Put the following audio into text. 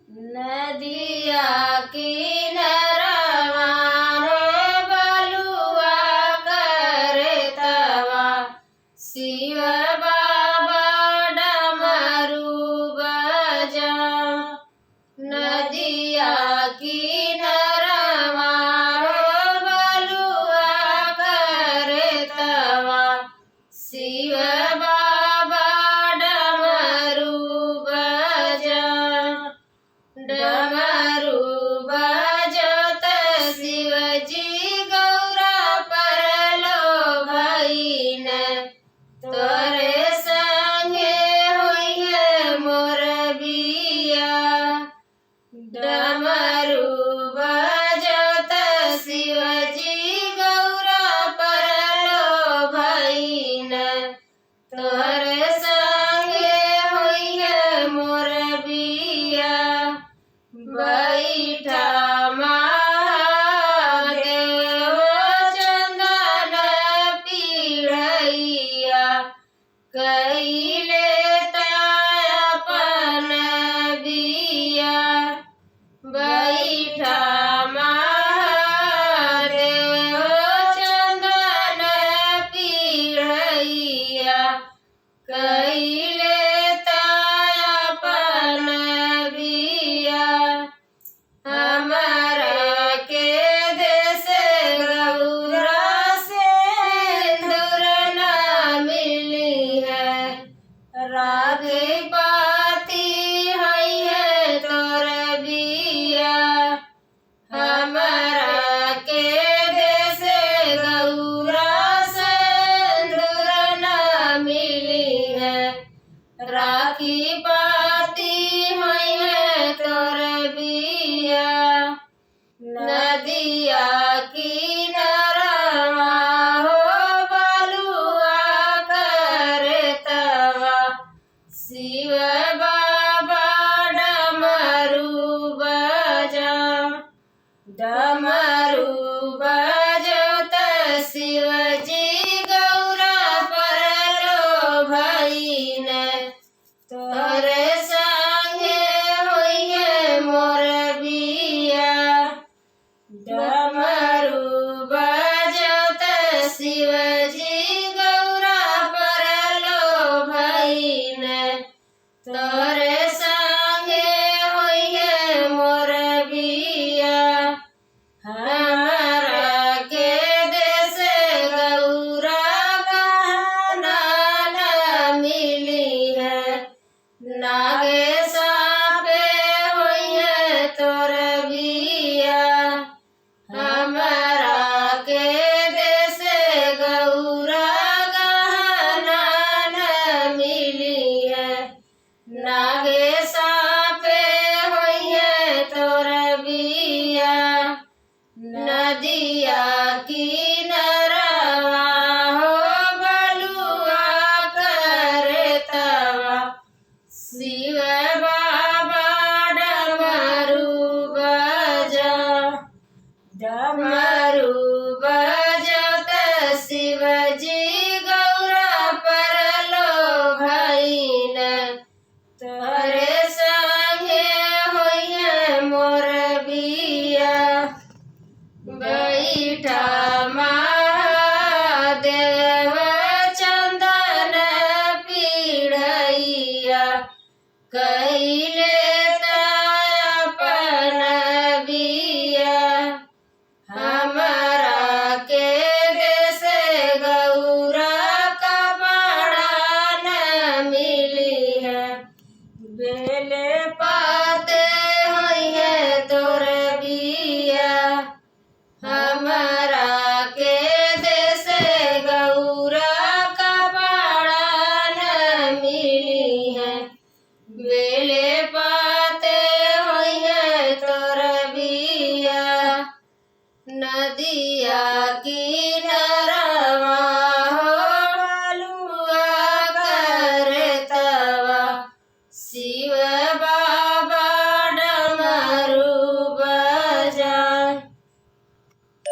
नदिया किनारवा रे बलुआ करतवा शिव बाबा डमरू बजा। नदिया किनारवा रे बलुआ करतवा शिव बाबा डमरू बजा। डमरू बजत शिवजी गौरा परलो भईन तोरे संगे होइहे मोर बिया। डमरू बजत शिवजी गौरा परलो भईन तोरे संगे होइहे मोर बिया। बैठा महादेव चंदन पीढ़ैया कैले अपन बिया। बैठा महादेव चंदन पीढ़ैया कैले अपन बिया। हमरा के देश गौरा सिंदूर न मिली है राधे पाती है तोर बिया। हमरा के देश गौरा सिंदूर न मिली है राखी पाती है तोर बिया। नदिया किनारवा हो बलुआ करतवा शिव बाबा डमरू बजा।